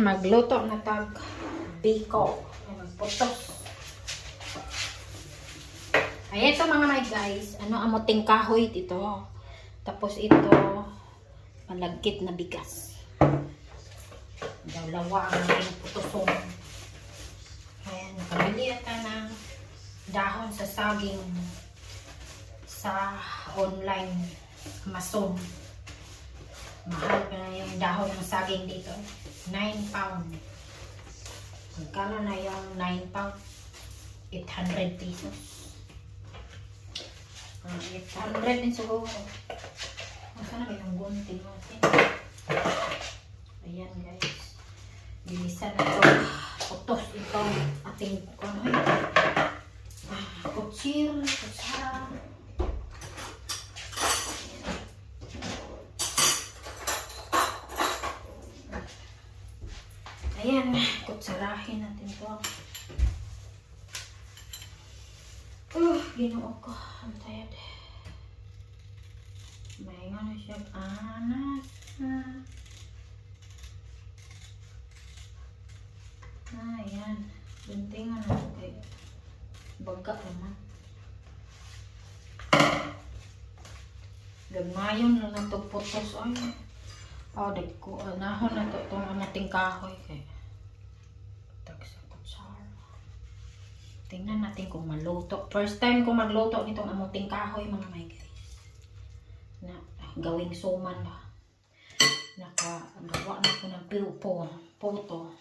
magluto na tag biko. Magputos. Ayan ito mga may guys. Ano amoting kahoy dito. Tapos ito malagkit na bigas. Dalawa ang aking putuson. Ayan, nakabili ata ng dahon sa saging sa online Amazon. Mahal pa na yung dahon ng saging dito. 9 pound. Magkano na yung 9 pound? 800 pesos. 800 din siguro. Saan na ba yung gunting natin? Ayan guys. Bilisan na ito. Putos itong ating kutsir. Kutsara. Ayan. Kutsarahin natin ito. Ginoo ko. I'm tired. May nga na siya anas. Ayan. Buntingan na ito kayo. Baga naman. Gagmayon na lang ito putos. Ay. Dagko. Nahon na ito itong amating kahoy kayo. Tingnan natin kung maluto. First time kong magluto nitong amuting kahoy mga my guys. Na gawing suman ba. Nakagawa na ako ng puto.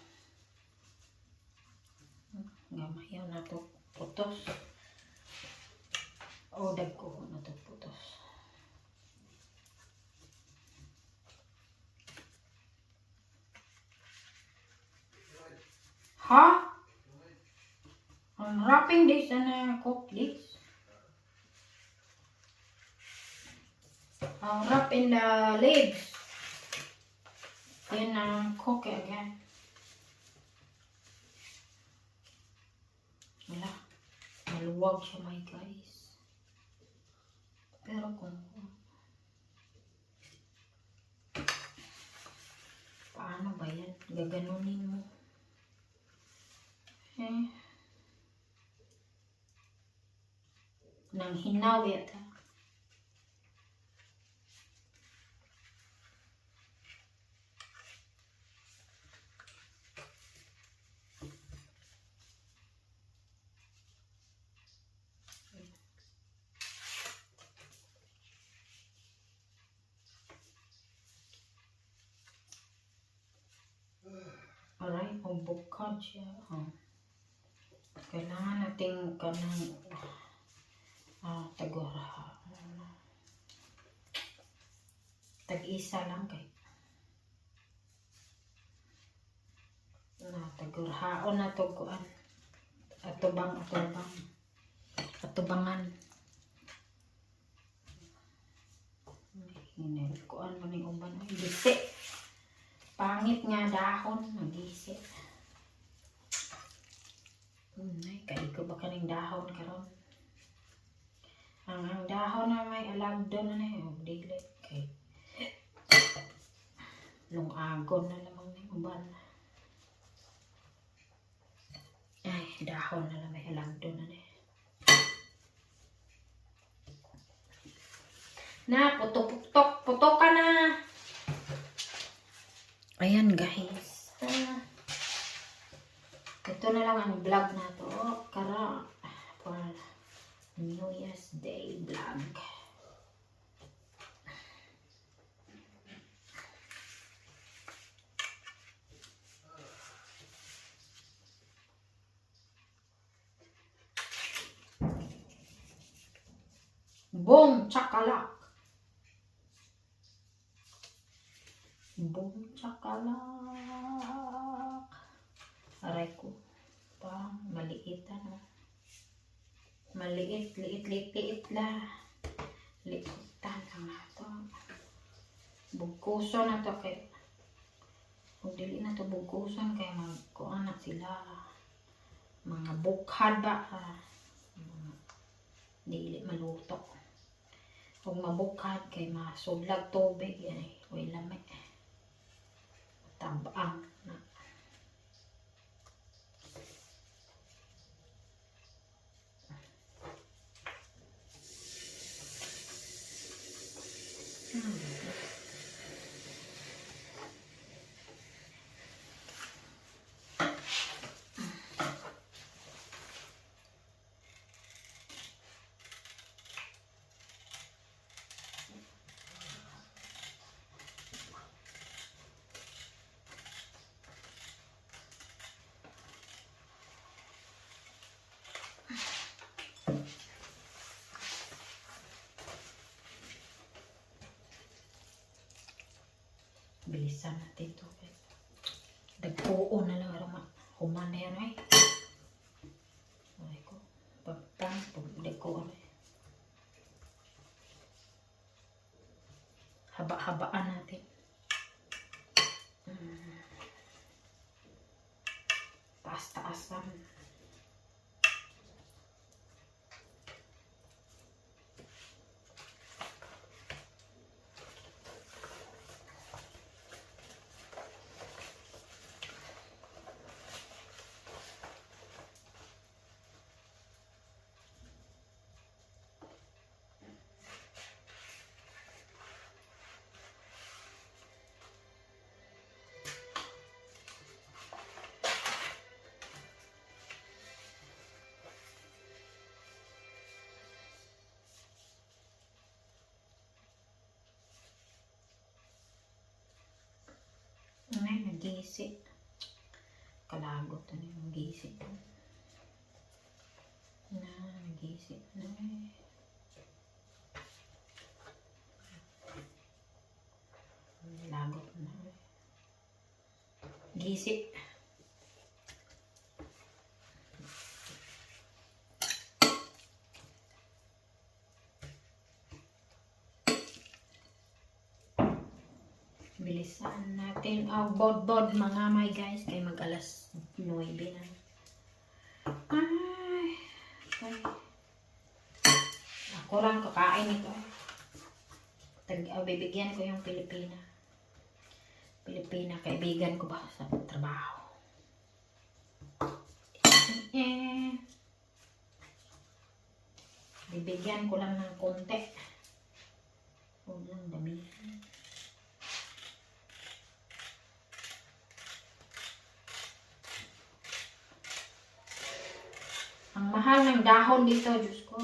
Gamayaw na ito putos. Dagko na ito putos. Ha? I'm wrapping this in a cook, please. I'll wrap in the leaves. Then cook it again. Wala. Maluwag siya, my guys. Pero kung paano ba yan? Gaganunin mo. Nang hinawi ata. Alright, bukod siya. Kailangan natin kanang tagura. Tag-isa lang kay. Tagurahaon na to kuan. Atubangan. Hinel kuan man ni uban ay gisi. Pangit nga dahon, nagisi. Kaya ko ba kaning dahon karon? Ang dahon na may alagdo na diglit kay lungagon na lamang ni uban. Ay, dahon na lang may alagdo na na putok ka na. Ayan guys. Ito na lang ang vlog na to. For New Year's Day vlog. Boom chakalak. Boom chakalak. Aray ko. Parang maliit ano. Liit la. Liitan lang na to. Bugkuson na to kay. Kung dili na to bugkuson kay magkuan na sila. Mga bukhad ba. Dili maluto. Kung mabukhad kay masudlag tubig yan eh. Uy lamig. Tabang na. bilisan natin to. Dagpuon na lang arang human na yan ay. Ay ko. Pagtang, dagpuon ay. Haba-habaan natin. Taas-taasan. Ay, nag-isip. Kalagot na yung nag-isip. Nag-isip na eh. Lagot na eh. Gisip. Bilisan natin ang bod-bod mga may guys. Kaya mag-alas 9 na. Ay. Ako lang kakain ito. Bibigyan ko yung Pilipina. Kaibigan ko ba sa trabaho. Bibigyan ko lang ng konti. Huwag lang damihan. Ang mahal ng dahon dito, Diyos ko.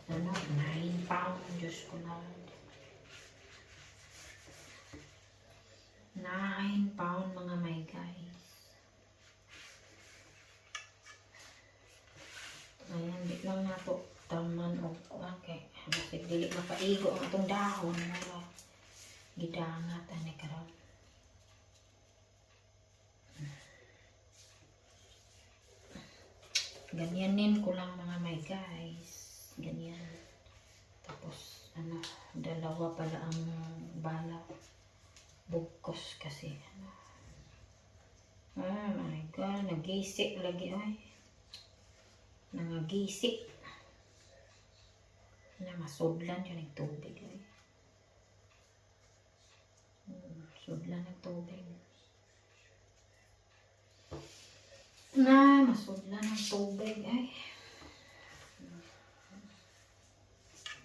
Ano, 9 pound, Diyos ko na. 9 pound mga may guys. Ayan, di lang na to taman o okay. Kasi dili mapaigo ang itong dahon. Gidangat ani karon. Ganyanin ko lang mga may guys. Ganyan. Tapos, ano, dalawa pala ang bala. Bugkos kasi. Ano. Oh my God. Nagisik lagi ay. Nangagisik. Masudlan yun ng tubig ay. Sudlan ng tubig. Masudlan ng tubig ay.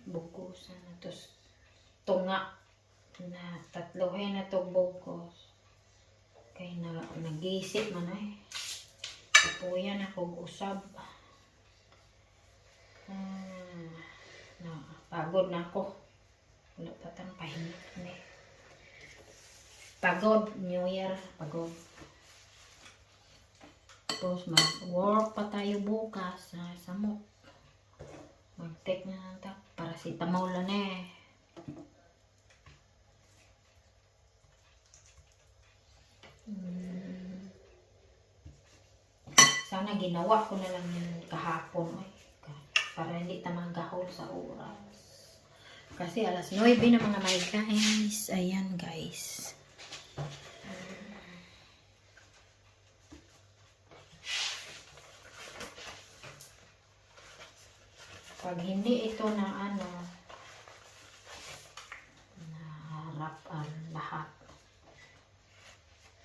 Bukusan na to. Tunga na tatlohin na to bukos. Kaya nagisip man ay. Kapuyan ako usab. Pagod na ako. Wala pa tang pahinga. Pagod. New Year. Pagod. Tapos mag-work pa tayo bukas sa samok. Mag-take na lang tak. Paracetamol lang eh. Sana ginawa ko na lang yun kahapon. Ay, para hindi tamang gahol sa oras. Kasi alas 9 na mga may guys. Ayan guys. Pag hindi ito na ano, naharap ang lahat.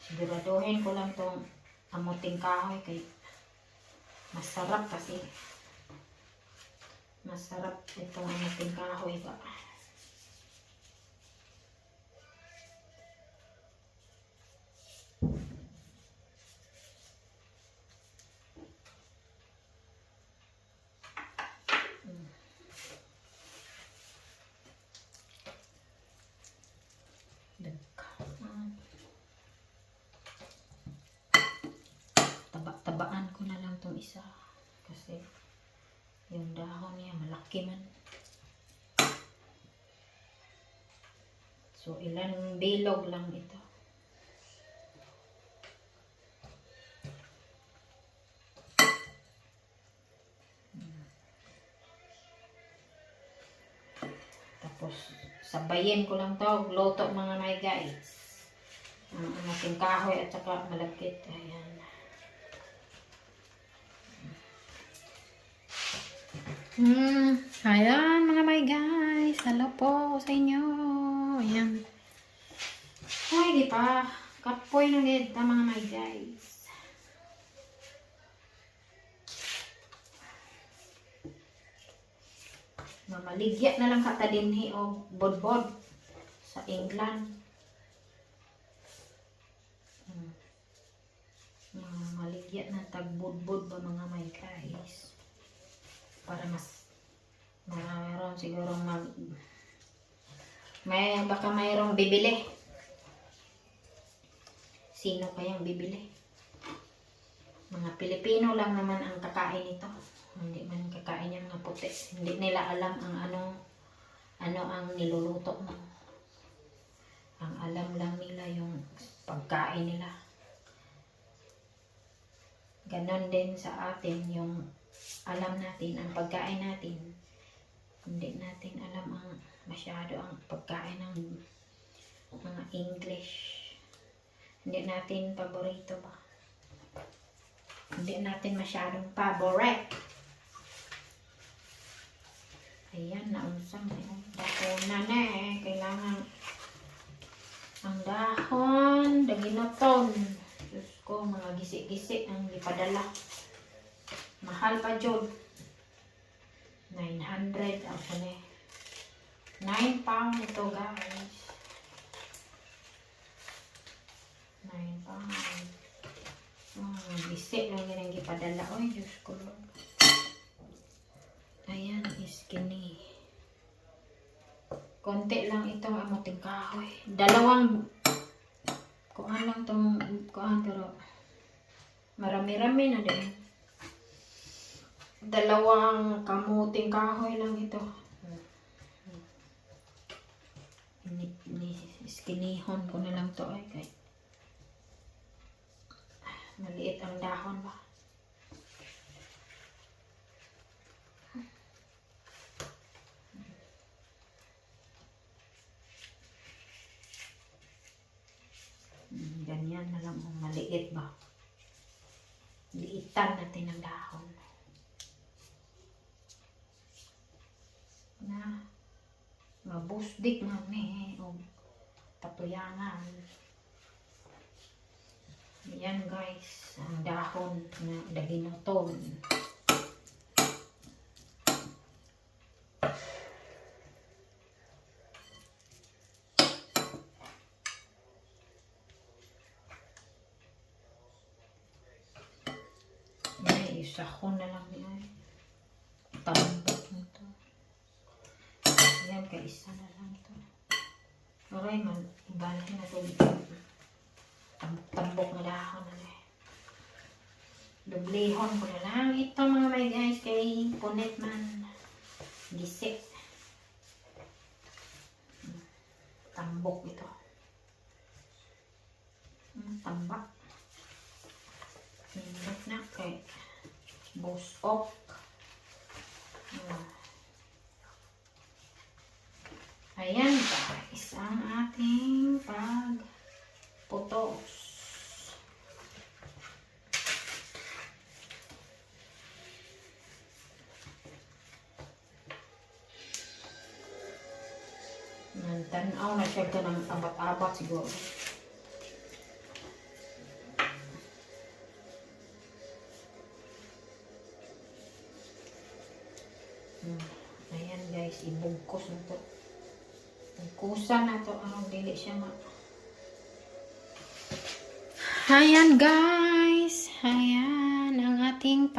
Siguraduhin ko lang itong amuting kahoy kay masarap kasi. Masarap itong amuting kahoy ba. Taba-tabaan ko na lang itong isa kasi yung dahon niya malaki man. So, ilang bilog lang ito. Tapos, sabayin ko lang to. Luto mga may guys. Ang ating kahoy at saka malagkit. Ayan. Ayan mga may guys. Hello po sa inyo. Ayan. Ay, di pa. Kapoy na gid ta mga may guys. Mamaligya na lang katadinhi o bodbod sa England. Mamaligya na tagbodbod ba mga may guys. Para mas mayroon siguro baka mayroong bibili. Sino kayang bibili? Mga Pilipino lang naman ang kakain nito. Hindi man kakain yung mga puti. Hindi nila alam ang ano ang niluluto mo. Ang alam lang nila yung pagkain nila. Ganon din sa atin yung alam natin ang pagkain natin. Hindi natin alam masyado ang pagkain ng mga English. Hindi natin paborito ba? Hindi natin masyadong paborite. Ayan, naunsang dahon na kailangan ang dahon, daginoton. Diyos ko, mga gisi-gisi ang ipadala. Mahal pa jud. 900 ako na 9 pound ito guys. 9 pound. Gisi lang yan ang ipadala. Oy, Diyos ko. Ayan, skinny. Konti lang itong amuting kahoy. Dalawang kuan lang itong kuan pero marami-rami na din. Dalawang kamuting kahoy lang ito. Skinihon ko na lang to ay kay maliit ang dahon ba. Ganyan na lang ang maliit ba. Liitan natin ang dahon. Na mabusdik man o patuyangan. Yan guys, ang dahon na daginoton. Isahon na lang yan. Tambok nito. Yan, kaisa na lang ito. Okay, ibalahin na ito. Tambok na dahon na eh. Dublihon ko na lang. Ito mga may guys, kay punit man. Gisi. Tambok ito. Tambak. Tambak na kay busok. Ayan guys, ang ating pagputos. Tanaw na siya ka ng abat-abat siguro. Ayan guys, ibugkos na to. Bugkusan na to. Dili siya Ayan guys. Ayan ang ating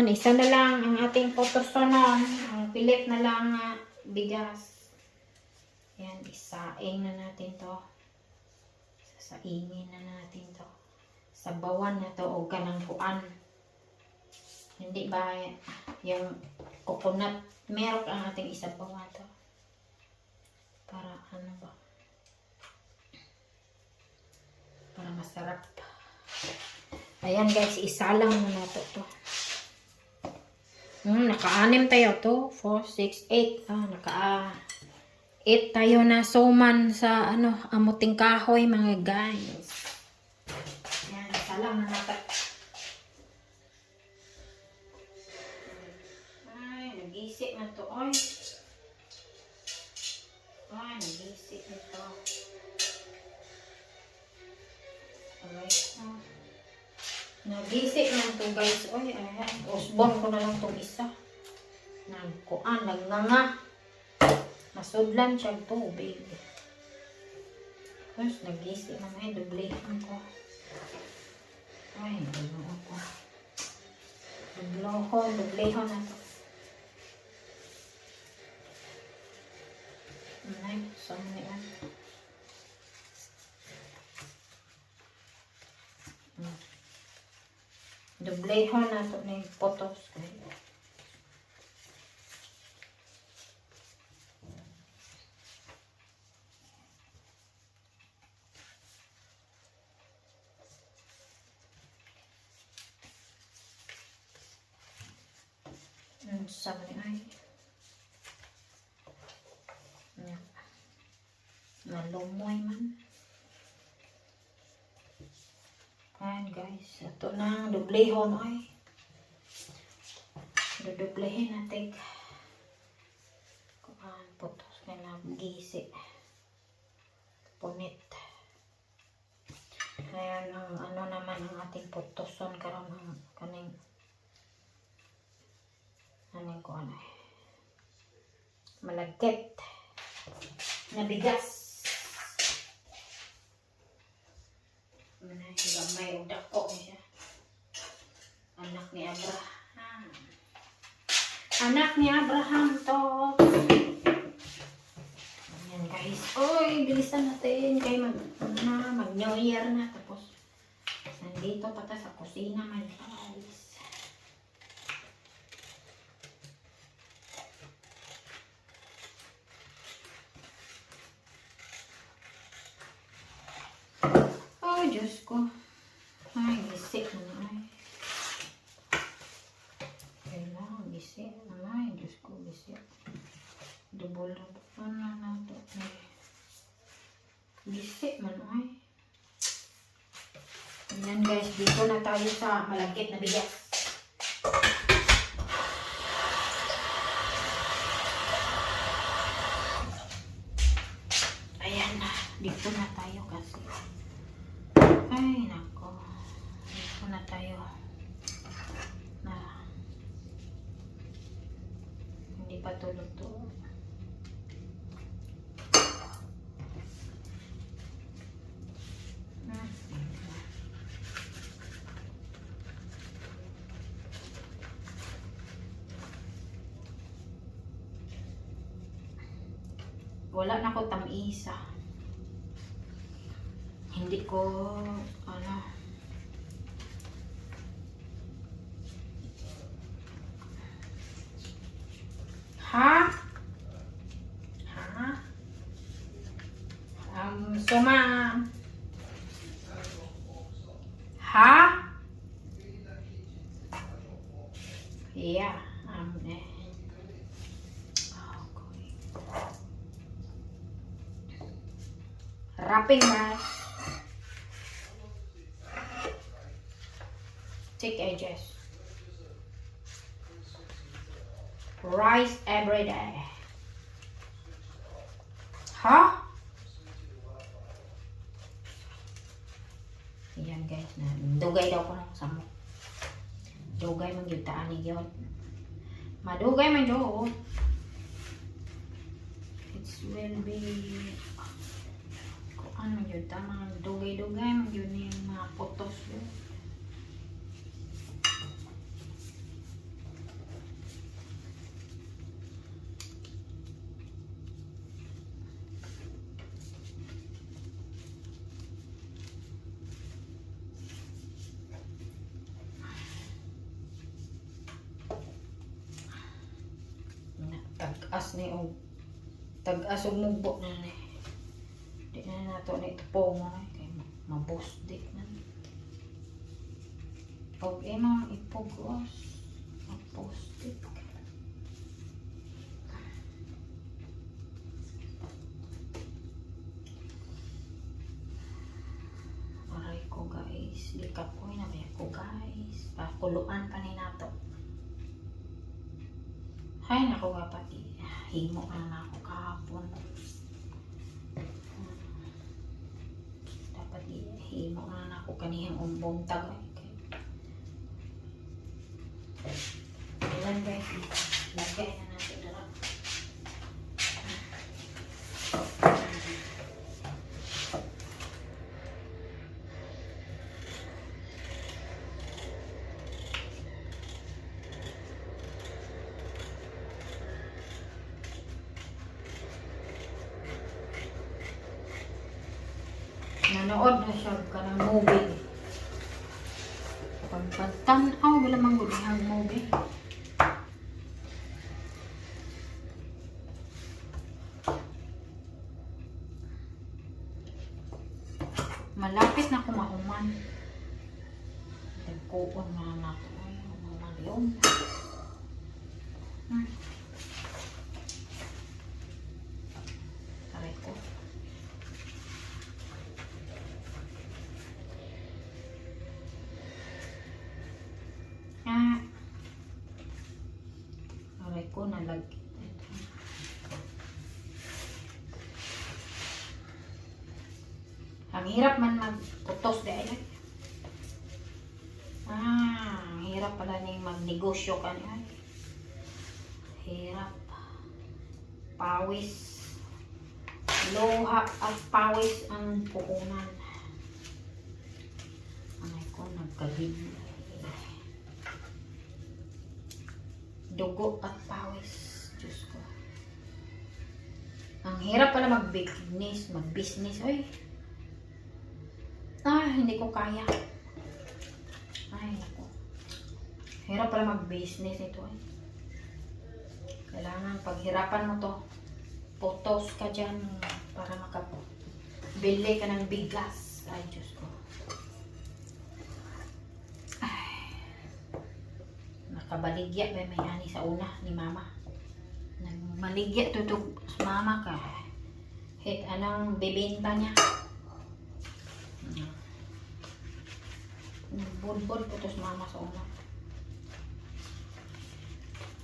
isa na lang ang ating potosonon. Ang pilit na lang bigas. Ayan, isaing na natin to. Sasaingin na natin to. Sabawan na to o kanang kuan. Hindi ba yung coconut milk ang ating isabawan to. Para ano ba? Para masarap. Ayan guys, isa lang muna to. Naka-anim tayo to. 4, 6, 8. Naka-8 tayo na suman sa amuting kahoy mga guys. Ayan, isa lang na natin. Ay, nag-isip na to. Ay, nag-isip na to. Alright. Nagising na ito guys. Oy, ayan. Usbon ko na lang itong isa. Nagkuan, nagnanga. Masudlan siya tubig. Tapos nagising na may dublehan ko. Ay, dublehan ko. Dublehan na ito. Ay, saan na yan? Dublehan na ito na yung potos. Sabi ay. Nalumoy man. Ayan guys, ito na dublehon ay. Dudublehin natin. Kuhaan, putos ka na gisi. Punit. Ayan ang naman ang ating putoson karon ang kaning ko malagkit na bigas. May udako niya. Anak ni Abraham. Anak ni Abraham to. Ayan guys. Oy, bilisan natin. Kaya mag New Year na. Tapos, nandito pa ta sa kusina man guys. Oh, Diyos ko. Ay, gisik na ay. Kailangan gisik na ay. Diyos ko, gisik. Dubol-dubol na nato. Gisik man ay. Ayan guys, dito na tayo sa malagkit na bigas. Ayan na. Dito na tayo kasi. Ay, nako. Dito na tayo. Hindi pa tulog to. Wala na ko tamisa. Hindi ko Ha? Suma. Ha? Yeah. Wrapping rice. Thick edges. Rice every day. Ha? Ayan guys, na dugay daw ko ng samok. Dugay man gyud taan ni gyud. Madugay man gyud. It will be ano yun, tamang dugay-dugay man yun yung mga potos yun. Tag-as ni o Tag-asog mugbo na ni. Di na nato na itupong mo. Kaya mabusdik na. Pag imang ipugos. Mabusdik. Aray ko guys. Likap ko na may ako guys. Pakuluan pa ni nato. Hay nako nga pati. Himo na ako kahapon. Dapat himo na ako kanihang umbong tag. Ilan guys. Lagay na natin na lang. Nanood na siya ka ng movie. Pagpagtanaw, wala mang gulihang movie. Malapit na kumahuman. Nagkuon na ako. Ay, human yun. Aray ko. Aray ko, nalagkit. Ang hirap man magputos dahil. Ang hirap pala ni magnegosyo ka niya. Hirap. Pawis. Luha at pawis ang puunan. Aray ko, nagkagib. Dugo at pawis. Diyos ko. Ang hirap pala mag-business. Ay. Hindi ko kaya. Ay, naku. Hirap pala mag-business ito eh. Kailangan paghirapan mo to. Putos ka dyan para makabili ka ng bigas. Ay, Diyos ko. Ay. Nakabaligya ba may ani sa una ni mama. Nagmaligya tutog sa mama ka. Hit, anong bibenta niya? Budbud putos mama sa una.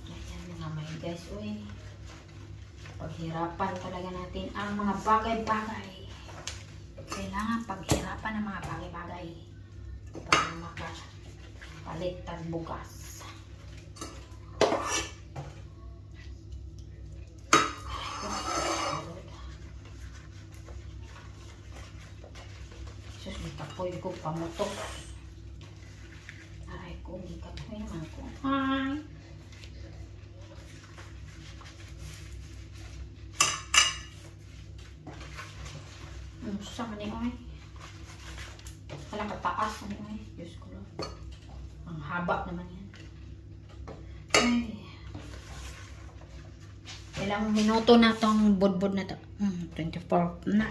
Ayan mga may guys, uy. Paghirapan talaga natin ang mga bagay-bagay. Kailangan paghirapan ang mga bagay-bagay para makapalit tag bukas. Sus, may kapoy ko pamutok. Aray ko, may kapoy naman ko. Hi! Saan ka niyo ay? Walang kataas na niyo ay. Diyos ko lang. Ang haba naman yan. Ay. Ilang minuto na tong budbud na to. 24 na.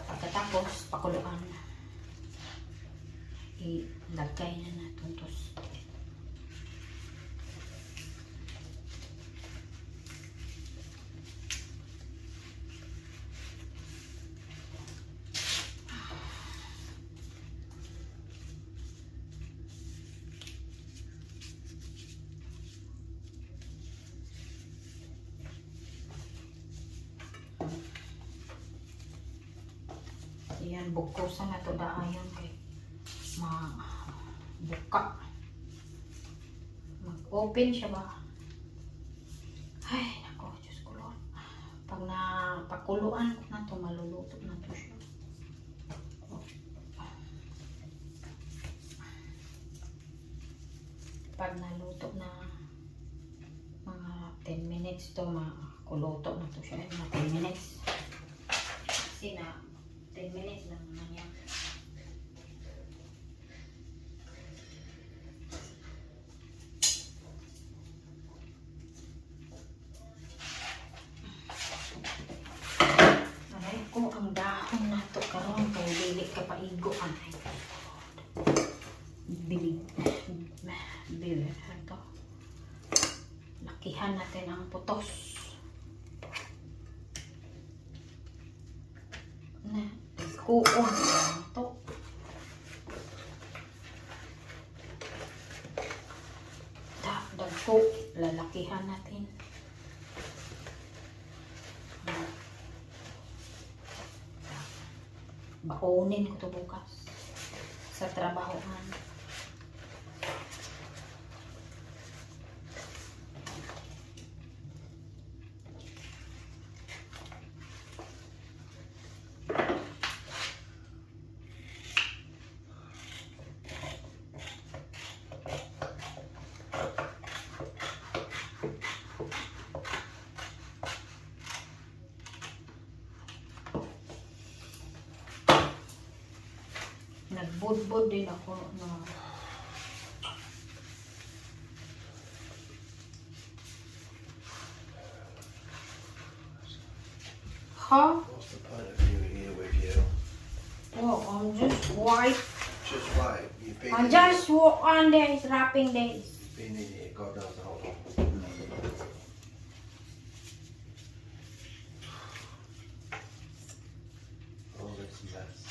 Pagkatapos, pakuluan na. Ilagay na natin ito. Yan, bukusan na ito daayon kay buka. Mag-open siya ba? Ay, nako, Diyos ko Lord. Pag napakuluan ko na ito, maluluto na ito siya. Pag naluto na mga 10 minutes to, makuluto na ito siya. Mga 10 minutes. Kasi na 10 minutes lang naman yan. Ito. Lakihan natin ang putos. Na, kuon ito. Dagko, lalakihan natin. Baonin ko to bukas sa trabahohan. Nagbudbud din ako na huh? What's the point of you here with you? Oh, I'm just white. Just wait. You've been I'm in just on days, wrapping days. You've been in here, God knows how long. Oh, this mess.